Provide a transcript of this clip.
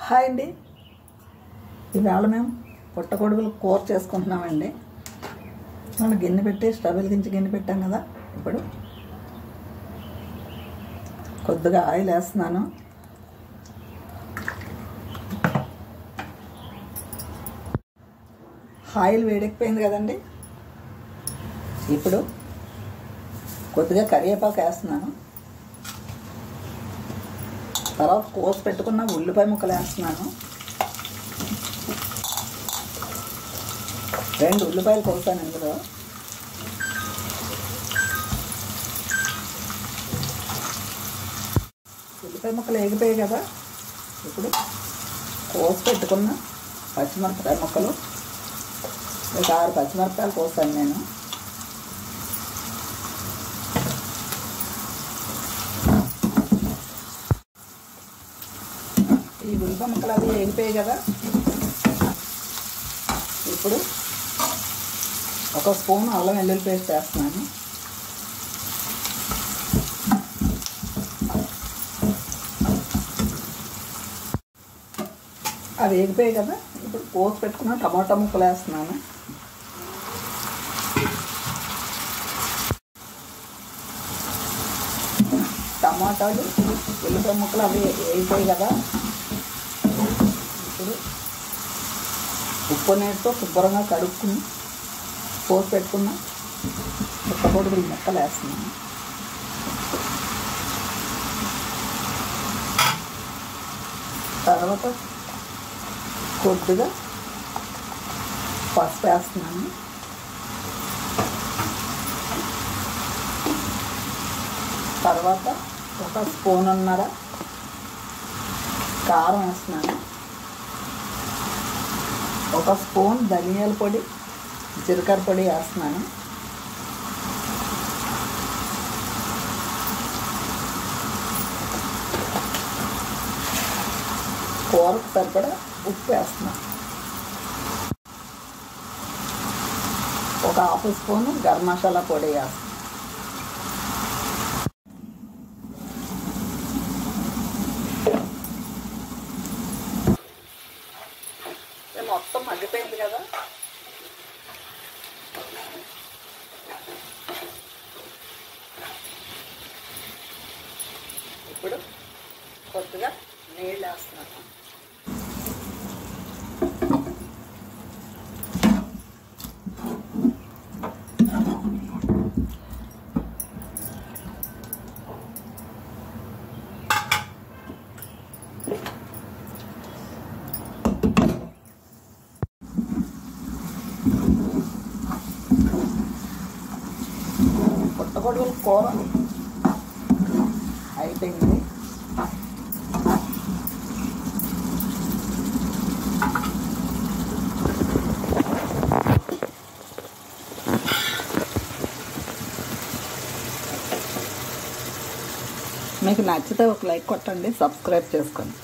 Hi అండి. ఇవాళ మేము పుట్టగొడుగులు కూర చేసుకుంటున్నామండి. మనం గిన్నె పెట్టి స్టవ్ వెలిగించి గిన్నె పెట్టాం కదా. ఇప్పుడు కొద్దిగా ఆయిల్ వేస్తున్నాను. ఆయిల్ వేడెక్కిపోయింది కదండి. ఇప్పుడు కొద్దిగా కరివేపాకు వేస్తున్నాను. తర్వాత కోసి పెట్టుకున్న ఉల్లిపాయ ముక్కలు వేస్తున్నాను. 2 ఉల్లిపాయలు కోసాను ఇందులో. ఉల్లిపాయ ముక్కలు వేగిపోయాయి కదా. ఇప్పుడు కోసి పెట్టుకున్న పచ్చిమిరపకాయ ముక్కలు, ఒక 6 పచ్చిమిరపకాయలు కోసాను నేను. ఈ ఉల్లిపాయ ముక్కలు అవి వేగిపోయాయి కదా. ఇప్పుడు 1 స్పూన్ అల్లం వెల్లుల్లి పేస్ట్ వేస్తున్నాను. అవి వేగిపోయాయి కదా. ఇప్పుడు కోసి పెట్టుకున్న టమాటా ముక్కలు వేస్తున్నాను. టమాటాలు, ఉల్లిపాయ ముక్కలు అవి వేగిపోయాయి కదా. ఇప్పుడు ఉప్పు నీటితో శుభ్రంగా కడుక్కుని పోసి పెట్టుకున్న పుట్టగొడుగుల ముక్కలు వేస్తున్నాను. తర్వాత కొద్దిగా పసుపు వేస్తున్నాను. తర్వాత 1 స్పూన్నర కారం వేస్తున్నాను. 1 స్పూన్ ధనియాల పొడి, జీలకర్ర పొడి వేస్తున్నాను. కూరకు సరిపడా ఉప్పు వేస్తున్నాను. 1 హాఫ్ స్పూన్ గరం మసాలా పొడి వేస్తున్నాను. మొత్తం మగ్గిపోయింది కదా. ఇప్పుడు కొద్దిగా నీళ్ళు వేస్తున్నాను. పుట్టగొడుగుల కూర అయిపోయింది. మీకు నచ్చితే ఒక లైక్ కొట్టండి, సబ్స్క్రైబ్ చేసుకోండి.